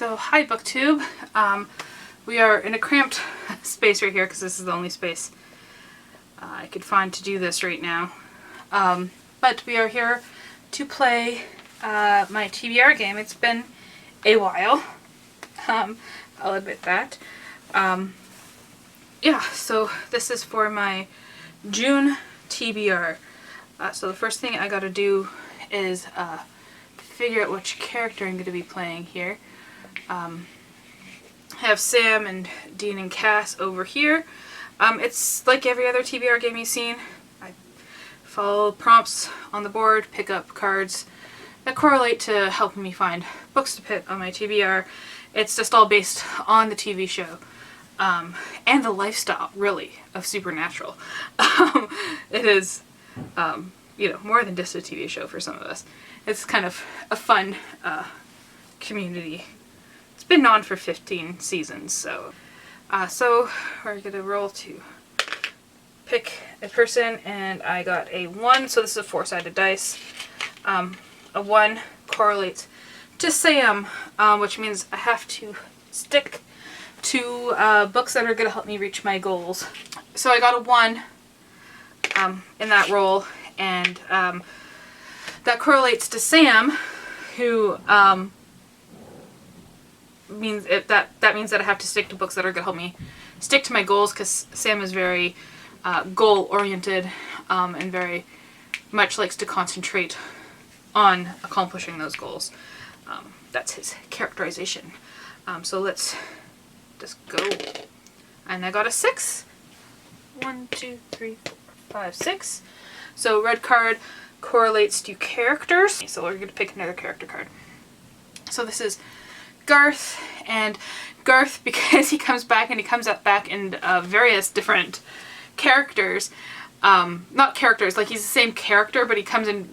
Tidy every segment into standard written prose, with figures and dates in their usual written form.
So, hi BookTube. We are in a cramped space right here because this is the only space I could find to do this right now. But we are here to play my TBR game. It's been a while. I'll admit that. Yeah, so this is for my June TBR. So the first thing I gotta do is figure out which character I'm going to be playing here. I have Sam and Dean and Cass over here. It's like every other TBR game you've seen. I follow prompts on the board, pick up cards that correlate to helping me find books to put on my TBR. It's just all based on the TV show and the lifestyle, really, of Supernatural. It is, you know, more than just a TV show for some of us. It's kind of a fun community. It's been on for 15 seasons, so we're gonna roll to pick a person, and I got a 1, so this is a 4-sided dice. A 1 correlates to Sam, which means I have to stick to books that are gonna help me reach my goals. So I got a 1 in that roll, and that correlates to Sam, who means that means that I have to stick to books that are going to help me stick to my goals, because Sam is very goal-oriented and very much likes to concentrate on accomplishing those goals. That's his characterization. So let's just go. And I got a 6. 1, 2, 3, 4, 5, 6. So red card correlates to characters. So we're going to pick another character card. So this is Garth, and Garth, because he comes back, and he comes back in various different characters. Not characters, like he's the same character, but he comes in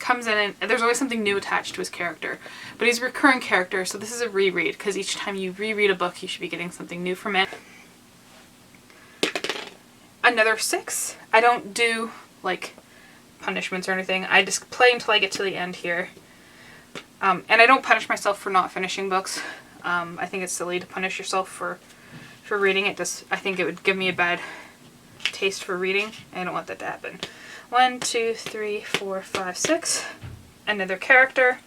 and there's always something new attached to his character. But he's a recurring character, so this is a reread, because each time you reread a book, you should be getting something new from it. Another 6. I don't do, like, punishments or anything. I just play until I get to the end here. And I don't punish myself for not finishing books. I think it's silly to punish yourself for reading it. I think it would give me a bad taste for reading. I don't want that to happen. 1, 2, 3, 4, 5, 6. Another character.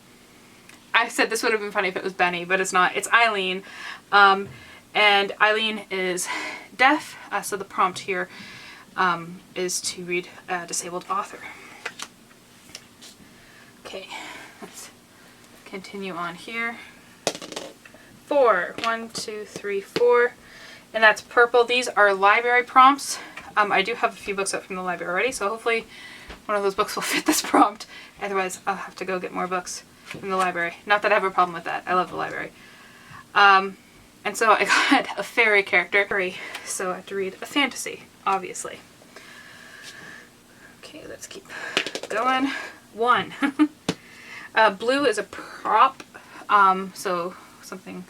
I said this would have been funny if it was Benny, but it's not. It's Eileen. And Eileen is deaf, so the prompt here is to read a disabled author. Okay, let's continue on here. 4. 1, 2, 3, 4. And that's purple. These are library prompts. I do have a few books up from the library already, so hopefully one of those books will fit this prompt. Otherwise, I'll have to go get more books from the library. Not that I have a problem with that. I love the library. And so I got a fairy character. So I have to read a fantasy, obviously. Okay, let's keep going. 1. Blue is a prop, so something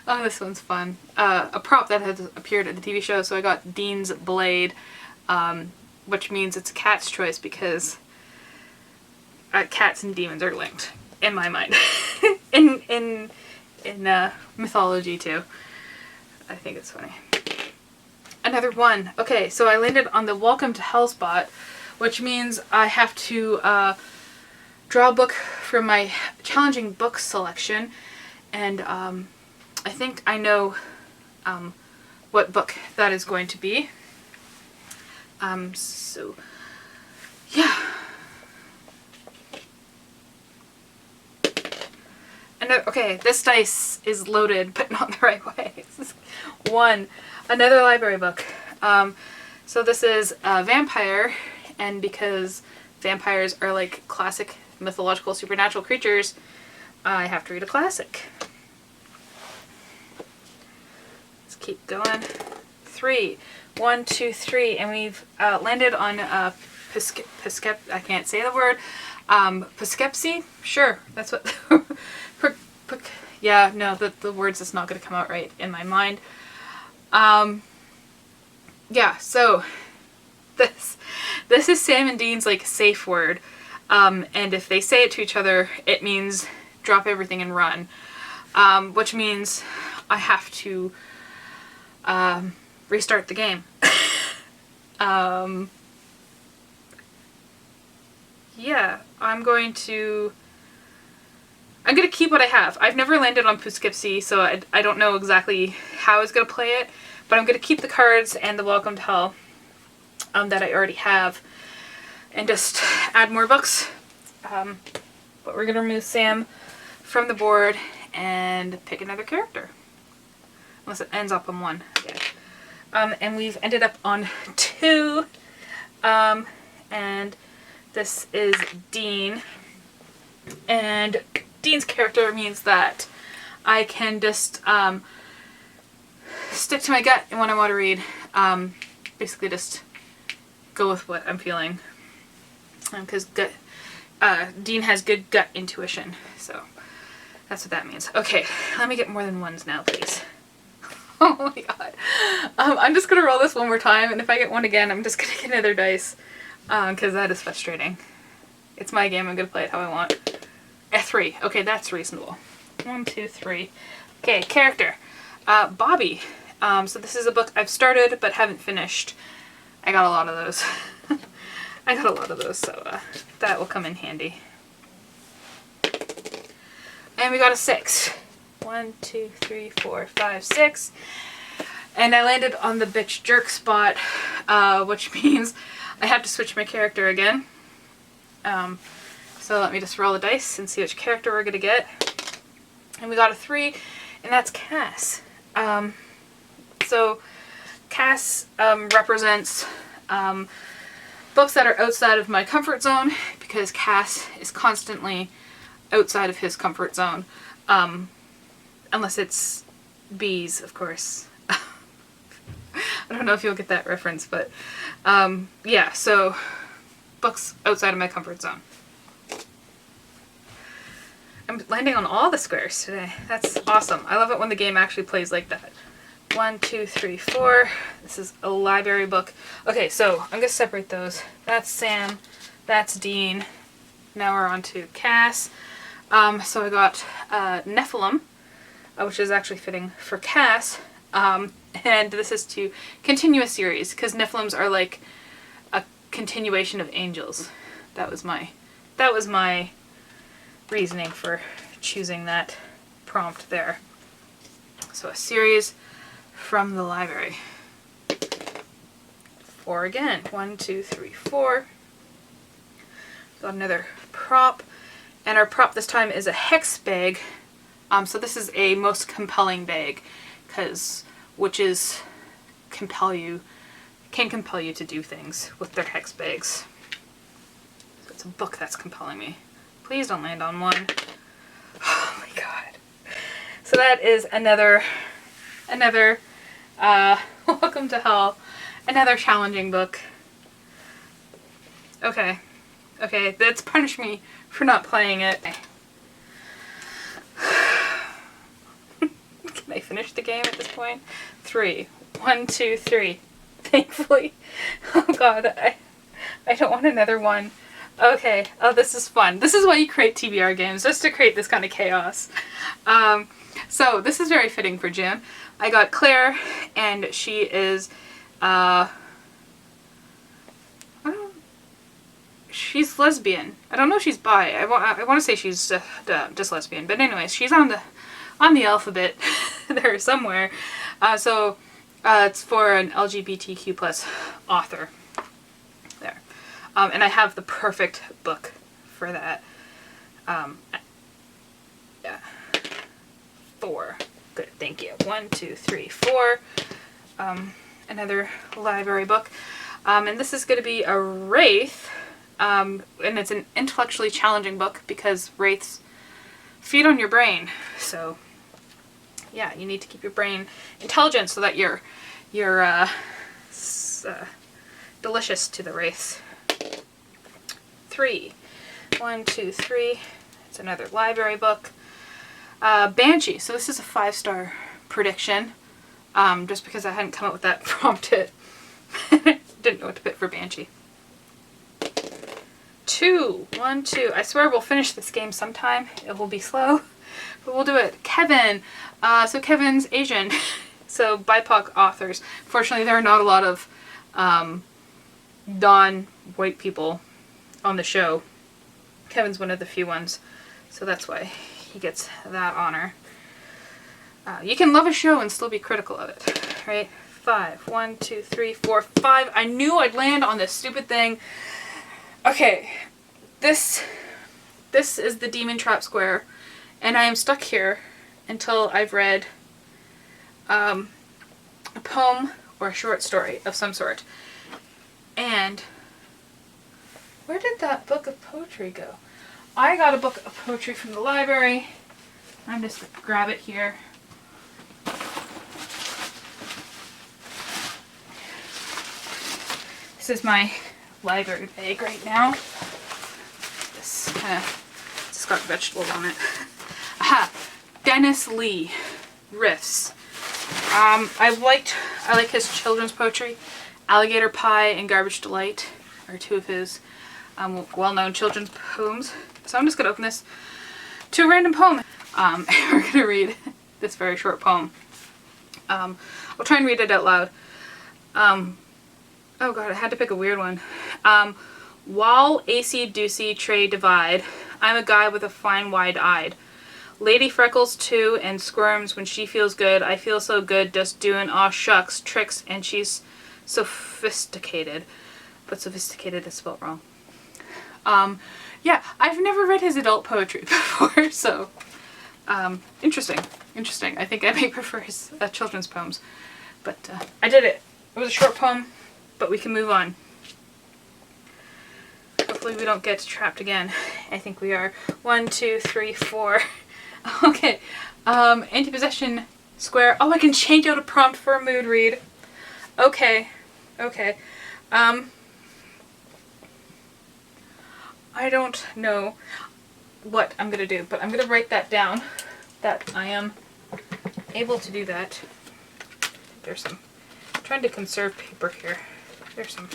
oh, this one's fun. A prop that has appeared in the TV show, so I got Dean's blade, which means it's a cat's choice, because cats and demons are linked, in my mind. in mythology too. I think it's funny. Another 1. Okay, so I landed on the Welcome to Hell spot, which means I have to draw a book from my challenging book selection, and I think I know what book that is going to be. So yeah. Okay, this dice is loaded, but not the right way. This is 1. Another library book. So this is Vampire, and because vampires are like classic mythological supernatural creatures, I have to read a classic. Let's keep going. 3. 1, 2, 3, and we've landed on I can't say the word. Poughkeepsie? Sure, that's what. Yeah, no, the words is not going to come out right in my mind. Yeah, so this is Sam and Dean's like safe word, and if they say it to each other, it means drop everything and run, which means I have to restart the game. Yeah, I'm gonna keep what I have. I've never landed on Poughkeepsie, so I don't know exactly how I was gonna play it, but I'm gonna keep the cards and the Welcome to Hell that I already have, and just add more books. But we're gonna remove Sam from the board and pick another character, unless it ends up on 1. Yeah. And we've ended up on 2, and this is Dean, and Dean's character means that I can just stick to my gut in what I want to read. Basically just go with what I'm feeling, because Dean has good gut intuition, so that's what that means. Okay, let me get more than 1s now, please. Oh my god. I'm just gonna roll this one more time, and if I get 1 again, I'm just gonna get another dice, because that is frustrating. It's my game, I'm gonna play it how I want. A 3. Okay, that's reasonable. 1, 2, 3. Okay, character. Bobby. So this is a book I've started but haven't finished. I got a lot of those. I got a lot of those, so that will come in handy. And we got a 6. 1, 2, 3, 4, 5, 6. And I landed on the bitch jerk spot, which means I have to switch my character again. So let me just roll the dice and see which character we're gonna get. And we got a 3, and that's Cass. So Cass represents books that are outside of my comfort zone, because Cass is constantly outside of his comfort zone. Unless it's bees, of course. I don't know if you'll get that reference, but yeah, so books outside of my comfort zone. I'm landing on all the squares today. That's awesome. I love it when the game actually plays like that. 1, 2, 3, 4. This is a library book. Okay, so I'm going to separate those. That's Sam. That's Dean. Now we're on to Cass. So I got Nephilim, which is actually fitting for Cass. And this is to continue a series, because Nephilims are like a continuation of angels. That was my reasoning for choosing that prompt there. So a series from the library. 4 again. 1, 2, 3, 4. Got another prop. And our prop this time is a hex bag. So this is a most compelling bag, because witches can compel you to do things with their hex bags. So it's a book that's compelling me. Please don't land on 1. Oh my god. So that is another Welcome to Hell. Another challenging book. Okay. Okay, that's punished me for not playing it. Can I finish the game at this point? 3. 1, 2, 3. Thankfully. Oh god, I don't want another one. Okay. Oh, this is fun. This is why you create TBR games, just to create this kind of chaos. So this is very fitting for Jim. I got Claire, and she is, she's lesbian. I don't know if she's bi. I want to say she's just lesbian. But anyways, she's on the alphabet there somewhere. So it's for an LGBTQ plus author there. And I have the perfect book for that. Yeah. 4. Good, thank you. 1, 2, 3, 4. Another library book. And this is going to be a Wraith. And it's an intellectually challenging book, because Wraiths feed on your brain. So, yeah, you need to keep your brain intelligent so that you're delicious to the Wraiths. 3. 1, 2, 3. It's another library book. Banshee. So this is a 5-star prediction. Just because I hadn't come up with that prompt, didn't know what to pick for Banshee. 2. 2. 1, 2. I swear we'll finish this game sometime. It will be slow, but we'll do it. Kevin. So Kevin's Asian. So BIPOC authors. Fortunately, there are not a lot of non-white people on the show. Kevin's one of the few ones, so that's why he gets that honor. You can love a show and still be critical of it, right? 5. 1, 2, 3, 4, 5. I knew I'd land on this stupid thing. Okay, this is the Demon Trap Square, and I am stuck here until I've read a poem or a short story of some sort. And where did that book of poetry go? I got a book of poetry from the library. I'm just gonna grab it here. This is my library bag right now. This it's got vegetables on it. Aha! Dennis Lee, Riffs. I like his children's poetry. Alligator Pie and Garbage Delight are two of his well-known children's poems. So I'm just gonna open this to a random poem. We're gonna read this very short poem. I'll try and read it out loud. Oh god, I had to pick a weird one. While acey-deucey tray divide, I'm a guy with a fine wide-eyed. Lady freckles too and squirms when she feels good. I feel so good just doing aw shucks tricks, and she's sophisticated. But sophisticated is spelled wrong. Yeah, I've never read his adult poetry before, so interesting. I think I may prefer his children's poems. But I did it. It was a short poem, but we can move on. Hopefully we don't get trapped again. I think we are. 1, 2, 3, 4. Okay. Anti-possession square. Oh, I can change out a prompt for a mood read. Okay. I don't know what I'm gonna do, but I'm gonna write that down, that I am able to do that. There's some, I'm trying to conserve paper here. There's some,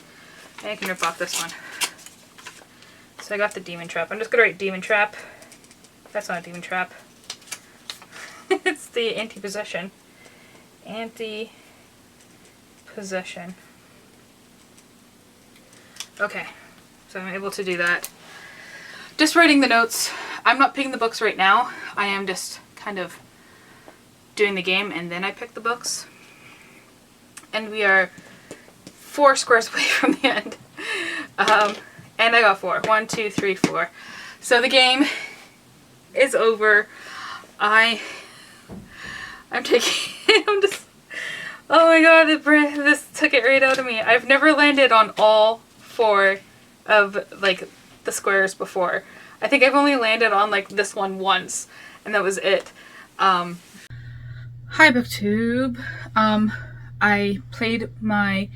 I can rip off this one. So I got the Demon Trap. I'm just gonna write Demon Trap. That's not a Demon Trap. It's the anti-possession. Anti-possession. Okay, so I'm able to do that. Just writing the notes. I'm not picking the books right now. I am just kind of doing the game and then I pick the books. And we are 4 squares away from the end. And I got 4. 1, 2, 3, 4. So the game is over. I'm taking, I'm just, oh my god, this took it right out of me. I've never landed on all 4 of, like, the squares before. I think I've only landed on, like, this one once, and that was it. Hi, BookTube. I played my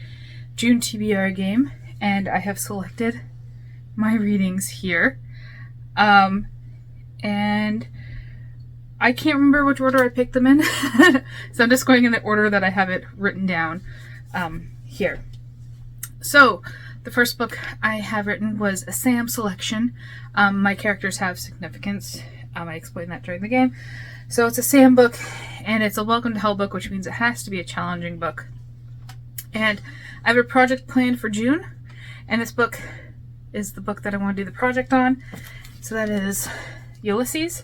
June TBR game, and I have selected my readings here. And I can't remember which order I picked them in, so I'm just going in the order that I have it written down here. So, the first book I have written was a Sam selection. My characters have significance. I explained that during the game. So it's a Sam book, and it's a Welcome to Hell book, which means it has to be a challenging book. And I have a project planned for June, and this book is the book that I want to do the project on. So that is Ulysses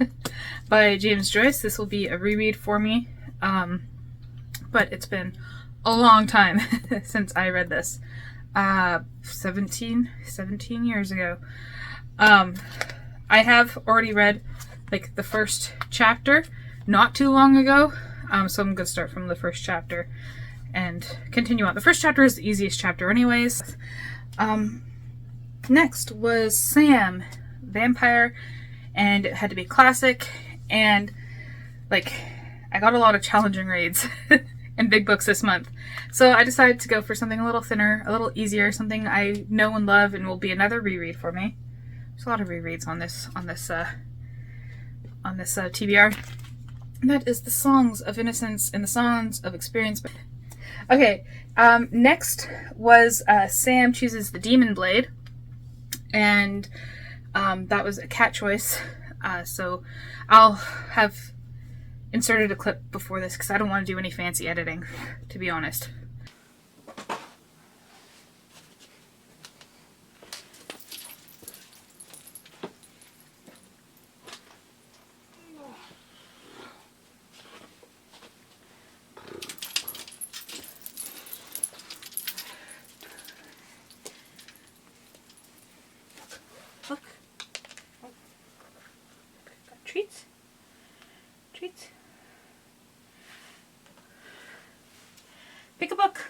by James Joyce. This will be a reread for me, but it's been a long time since I read this. 17 years ago. I have already read like the first chapter not too long ago, so I'm gonna start from the first chapter and continue on. The first chapter is the easiest chapter anyways. Next was Sam, Vampire, and it had to be classic, and like I got a lot of challenging reads and big books this month. So I decided to go for something a little thinner, a little easier, something I know and love and will be another reread for me. There's a lot of rereads on this TBR. And that is The Songs of Innocence and the Songs of Experience. Okay, next was Sam Chooses the Demon Blade. and that was a cat choice. So I'll have inserted a clip before this because I don't want to do any fancy editing, to be honest. Look. Oh. Got treats. Treats. Pick a book.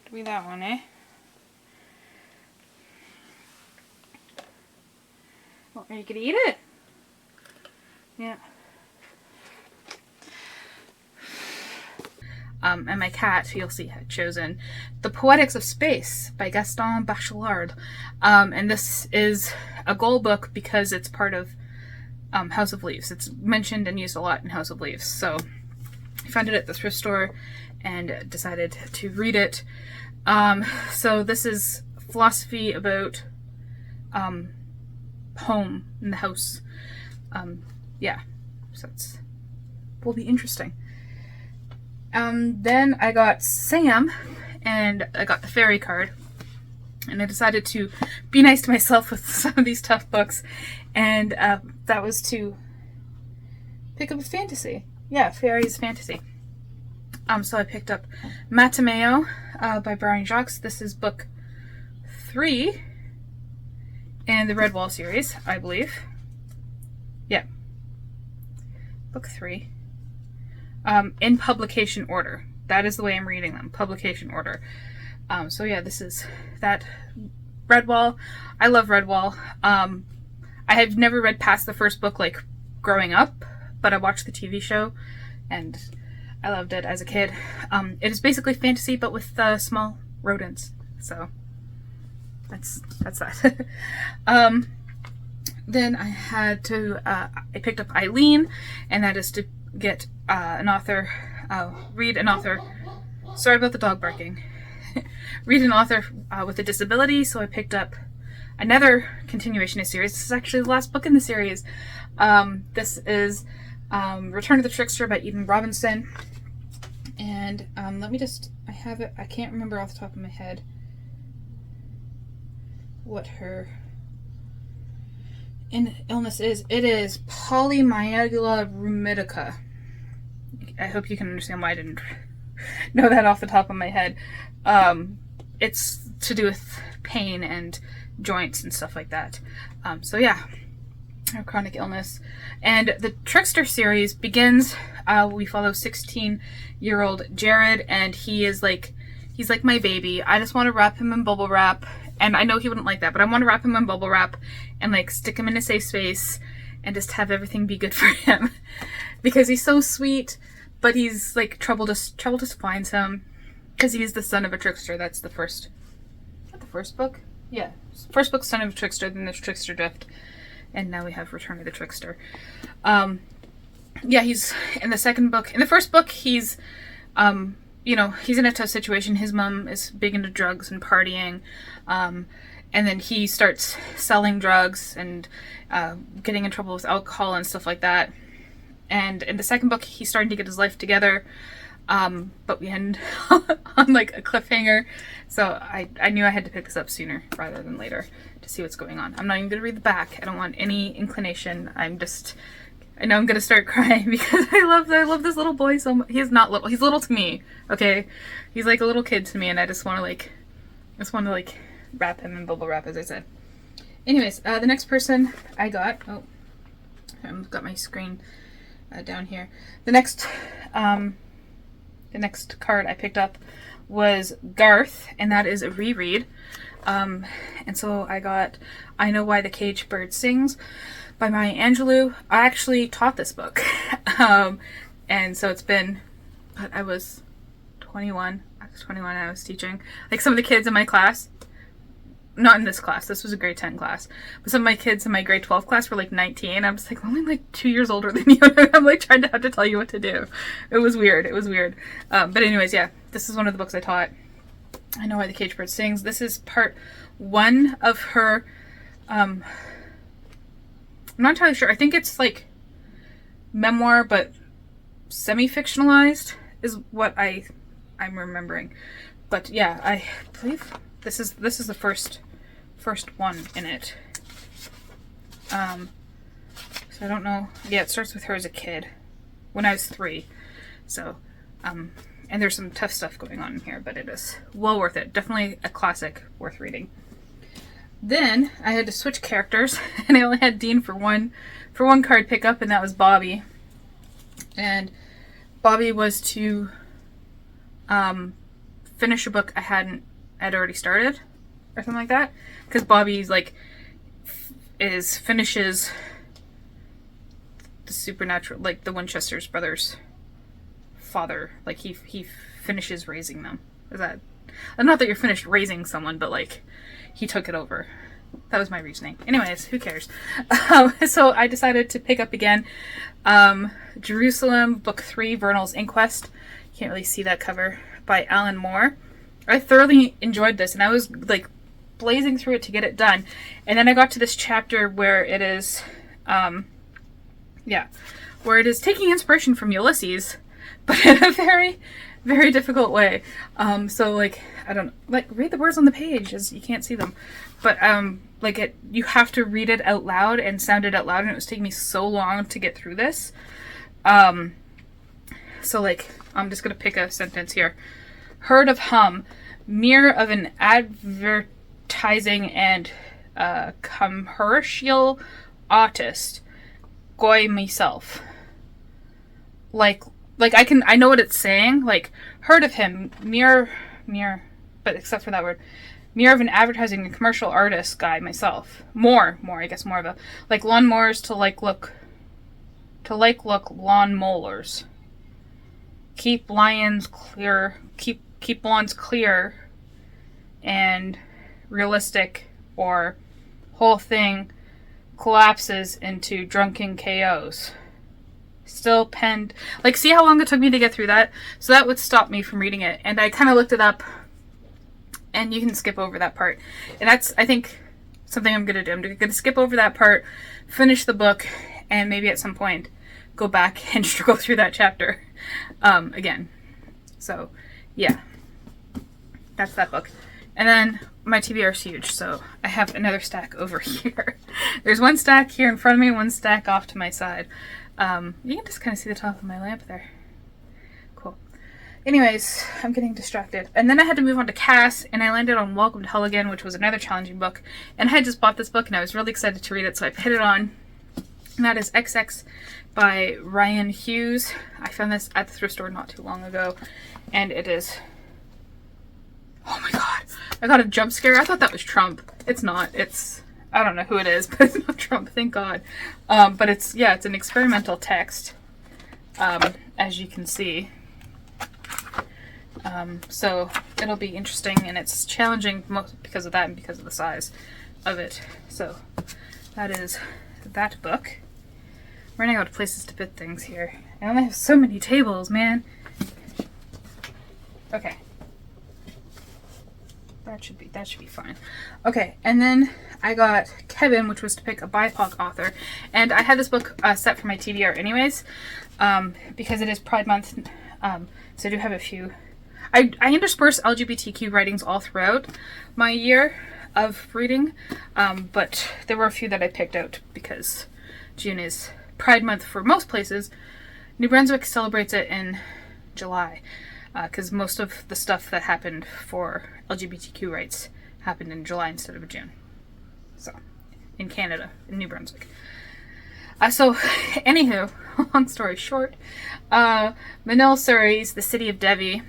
Could be that one, eh? Well, are you gonna eat it? Yeah. And my cat, you'll see, had chosen The Poetics of Space by Gaston Bachelard. And this is a goal book because it's part of House of Leaves. It's mentioned and used a lot in House of Leaves. So I found it at the thrift store and decided to read it. So this is philosophy about home in the house. Yeah, so it will be interesting. Then I got Sam, and I got the fairy card, and I decided to be nice to myself with some of these tough books, and that was to pick up a fantasy. Yeah, fairies fantasy. So I picked up Matameo by Brian Jacques. This is book 3 in the Redwall series, I believe. Yeah. Book 3. In publication order. That is the way I'm reading them. Publication order. So yeah, this is that. Redwall. I love Redwall. I have never read past the first book, like, growing up, but I watched the TV show, and I loved it as a kid. It is basically fantasy, but with small rodents. So that's that. Then I had to, I picked up Eileen, and that is to get an author, read an author, sorry about the dog barking, read an author with a disability. So I picked up another continuation of the series. This is actually the last book in the series. This is Return of the Trickster by Eden Robinson. And let me just, I have it, I can't remember off the top of my head what her illness is. It is polymyalgia rheumatica. I hope you can understand why I didn't know that off the top of my head. It's to do with pain and joints and stuff like that. So yeah, a chronic illness. And the Trickster series begins, we follow 16-year-old Jared, and he's like my baby. I just want to wrap him in bubble wrap. And I know he wouldn't like that, but I want to wrap him in bubble wrap and like stick him in a safe space and just have everything be good for him. Because he's so sweet, but he's like trouble just finds him because he's the son of a trickster. That's the first, not the first book? Yeah. First book, Son of a Trickster, then there's Trickster Drift, and now we have Return of the Trickster. Yeah, he's in the second book. In the first book, he's you know, he's in a tough situation. His mom is big into drugs and partying. And then he starts selling drugs and getting in trouble with alcohol and stuff like that. And in the second book, he's starting to get his life together. But we end on like a cliffhanger. So I knew I had to pick this up sooner rather than later to see what's going on. I'm not even going to read the back. I don't want any inclination. I know I'm gonna start crying because I love this little boy so much. He's not little. He's little to me. Okay, he's like a little kid to me, and I just want to wrap him in bubble wrap, as I said. Anyways, the next person I got. Oh, I've got my screen down here. The next card I picked up was Garth, and that is a reread. And so I got I Know Why the Caged Bird Sings by Maya Angelou. I actually taught this book. And so it's been, I was 21. I was 21 and I was teaching. Like some of the kids in my class, not in this class. This was a grade 10 class. But some of my kids in my grade 12 class were like 19. I'm just like, I'm only like 2 years older than you. I'm like trying to have to tell you what to do. It was weird. It was weird. But anyways, yeah, this is one of the books I taught. I Know Why the Caged Bird Sings. This is part 1 of her, I'm not entirely sure. I think it's like memoir, but semi-fictionalized is what I'm remembering. But yeah, I believe this is the first one in it. So I don't know. Yeah, it starts with her as a kid when I was 3. So and there's some tough stuff going on in here, but it is well worth it. Definitely a classic worth reading. Then I had to switch characters, and I only had Dean for one card pickup, and that was Bobby. And Bobby was to finish a book I'd already started, or something like that, because Bobby's like finishes the supernatural, like the Winchester's brothers' father, like he finishes raising them. Is that, not that you're finished raising someone, but like he took it over. That was my reasoning. Anyways, who cares? So I decided to pick up again Jerusalem, Book 3, Vernal's Inquest. You can't really see that cover, by Alan Moore. I thoroughly enjoyed this, and I was like blazing through it to get it done. And then I got to this chapter where it is, where it is taking inspiration from Ulysses, but in a very, very difficult way. So like, I don't know, like read the words on the page, as you can't see them. But like you have to read it out loud and sound it out loud, and it was taking me so long to get through this. So like, I'm just gonna pick a sentence here. Heard of hum, mere of an advertising and commercial artist, goy myself. Like I know what it's saying. Like, heard of him, mere, but except for that word, mere of an advertising and commercial artist guy myself. More, I guess more of a, like lawnmowers to look lawn mowers. Keep lawns clear and realistic, or whole thing collapses into drunken KOs. Still penned. Like, see how long it took me to get through that? So that would stop me from reading it. And I kind of looked it up, and you can skip over that part. And that's, I think, something I'm going to do. I'm going to skip over that part, finish the book, and maybe at some point go back and struggle through that chapter again. So, yeah. That's that book. And then my TBR is huge, so I have another stack over here. There's one stack here in front of me, one stack off to my side. You can just kind of see the top of my lamp there. Cool. Anyways, I'm getting distracted. And then I had to move on to Cass, and I landed on Welcome to Hell Again, which was another challenging book. And I had just bought this book, and I was really excited to read it, so I hit it on. And that is XX by Ryan Hughes. I found this at the thrift store not too long ago, and it is... Oh my god. I got a jump scare. I thought that was Trump. It's not. It's... I don't know who it is, but it's not Trump, thank God. But it's an experimental text, as you can see. So it'll be interesting, and it's challenging most because of that and because of the size of it. So that is that book. I'm running out of places to put things here. I only have so many tables, man. Okay. That should be fine. Okay, and then I got Kevin, which was to pick a BIPOC author. And I had this book set for my TBR anyways, because it is Pride Month. So I do have a few. I intersperse LGBTQ writings all throughout my year of reading, but there were a few that I picked out because June is Pride Month for most places. New Brunswick celebrates it in July, because most of the stuff that happened for LGBTQ rights happened in July instead of June. So, in Canada, in New Brunswick. Anywho, long story short, Manil Suri's The City of Devi.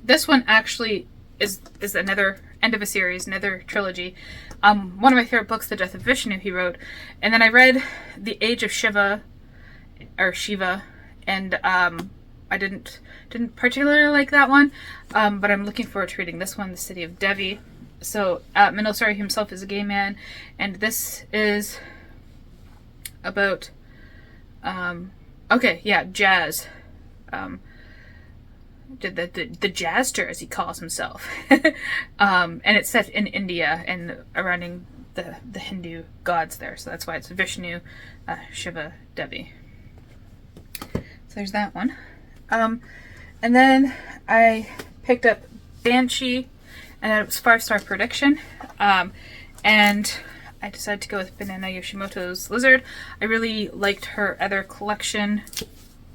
This one actually is another end of a series, another trilogy. One of my favorite books, The Death of Vishnu, he wrote. And then I read The Age of Shiva, and I didn't particularly like that one, but I'm looking forward to reading this one, The City of Devi. So Minnosari himself is a gay man, and this is about jazz. The Jazzter, as he calls himself. And it's set in India and surrounding the Hindu gods there. So that's why it's Vishnu, Shiva, Devi. So there's that one. And then I picked up Banshee, and it was 5-star prediction. And I decided to go with Banana Yoshimoto's Lizard. I really liked her other collection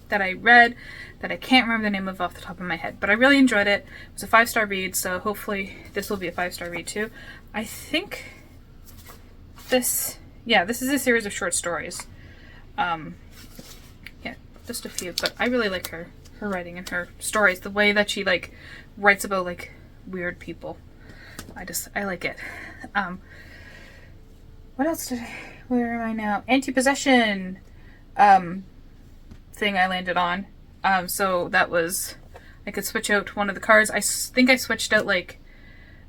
that I read that I can't remember the name of off the top of my head, but I really enjoyed it. It was a 5-star read, so hopefully this will be a 5-star read too. I think this is a series of short stories. Just a few, but I really like her writing and her stories, the way that she like writes about like weird people. I like it. What else where am I now? Anti-possession thing I landed on. So that was, I could switch out one of the cards. I think I switched out like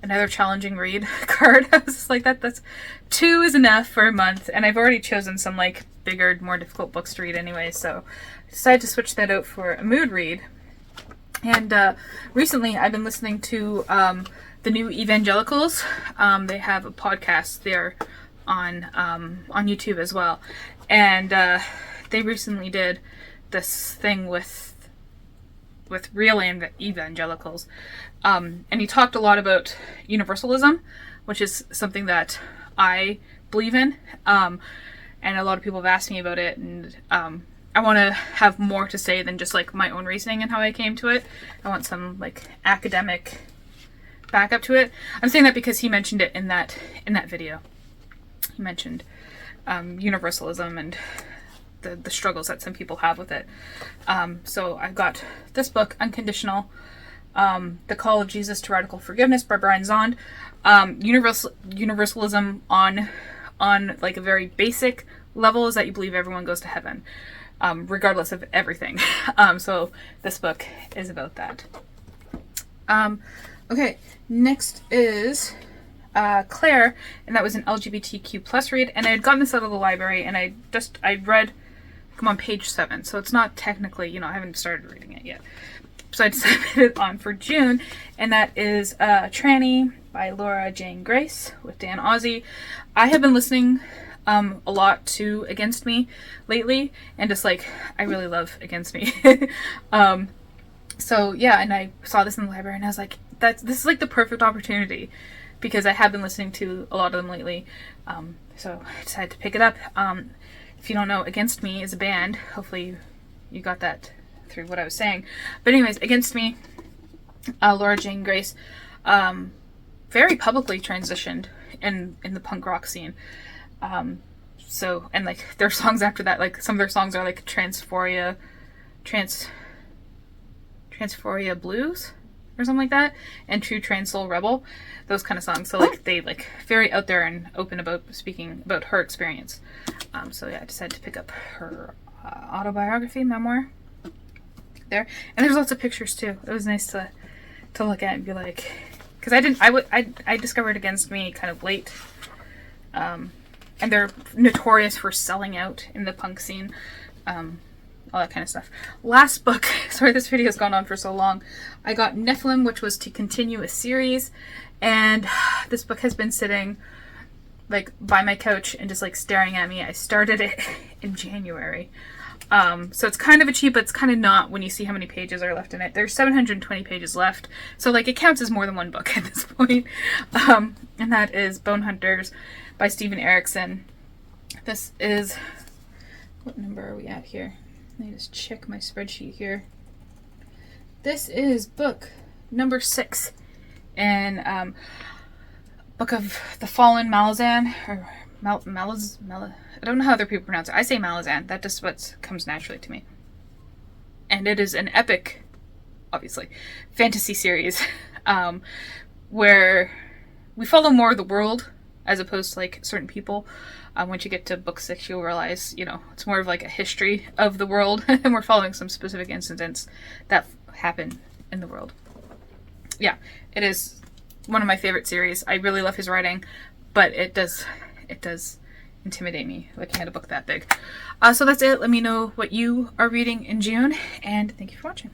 another challenging read card. I was just like, that's 2 is enough for a month, and I've already chosen some like bigger, more difficult books to read anyway, so I decided to switch that out for a mood read. And recently I've been listening to the New Evangelicals. They have a podcast there on YouTube as well, and they recently did this thing with real evangelicals, and he talked a lot about universalism, which is something that I believe in, and a lot of people have asked me about it, and I want to have more to say than just like my own reasoning and how I came to it. I want some like academic backup to it. I'm saying that because he mentioned it in that video. He mentioned universalism and the struggles that some people have with it. So I got this book, Unconditional, The Call of Jesus to Radical Forgiveness by Brian Zond. Universalism on like a very basic level is that you believe everyone goes to heaven, regardless of everything. So this book is about that. Okay, next is Claire, and that was an LGBTQ plus read, and I had gotten this out of the library, and I read, I'm on page 7, so it's not technically, I haven't started reading it yet. So I decided to put it on for June, and that is Tranny by Laura Jane Grace with Dan Ozzie. I have been listening a lot to Against Me lately, and just like, I really love Against Me. So yeah, and I saw this in the library, and I was like, this is like the perfect opportunity, because I have been listening to a lot of them lately. So I decided to pick it up. If you don't know, Against Me is a band. Hopefully you got that through what I was saying. But anyways, Against Me, Laura Jane Grace, very publicly transitioned in the punk rock scene. So, and like their songs after that, like some of their songs are like Transphoria Blues or something like that, and True Trans Soul Rebel, those kind of songs. So like they like very out there and open about speaking about her experience. So yeah, I decided to pick up her autobiography, memoir there, and there's lots of pictures too. It was nice to look at and be like, because I discovered Against Me kind of late, and they're notorious for selling out in the punk scene. All that kind of stuff. Last book, sorry this video's gone on for so long. I got Nephilim, which was to continue a series, and this book has been sitting like by my couch and just like staring at me. I started it in January. So it's kind of a cheat, but it's kind of not when you see how many pages are left in it. There's 720 pages left, so like it counts as more than one book at this point. And that is Bone Hunters by Steven Erikson. This is, what number are we at here? Let me just check my spreadsheet here. This is book number 6 in Book of the Fallen Malazan, or I don't know how other people pronounce it. I say Malazan. That just what comes naturally to me. And it is an epic, obviously, fantasy series where we follow more of the world as opposed to like certain people. Once you get to book 6, you'll realize, it's more of like a history of the world, and we're following some specific incidents that happen in the world. Yeah, it is one of my favorite series. I really love his writing, but it does intimidate me looking at a book that big. So that's it. Let me know what you are reading in June, and thank you for watching.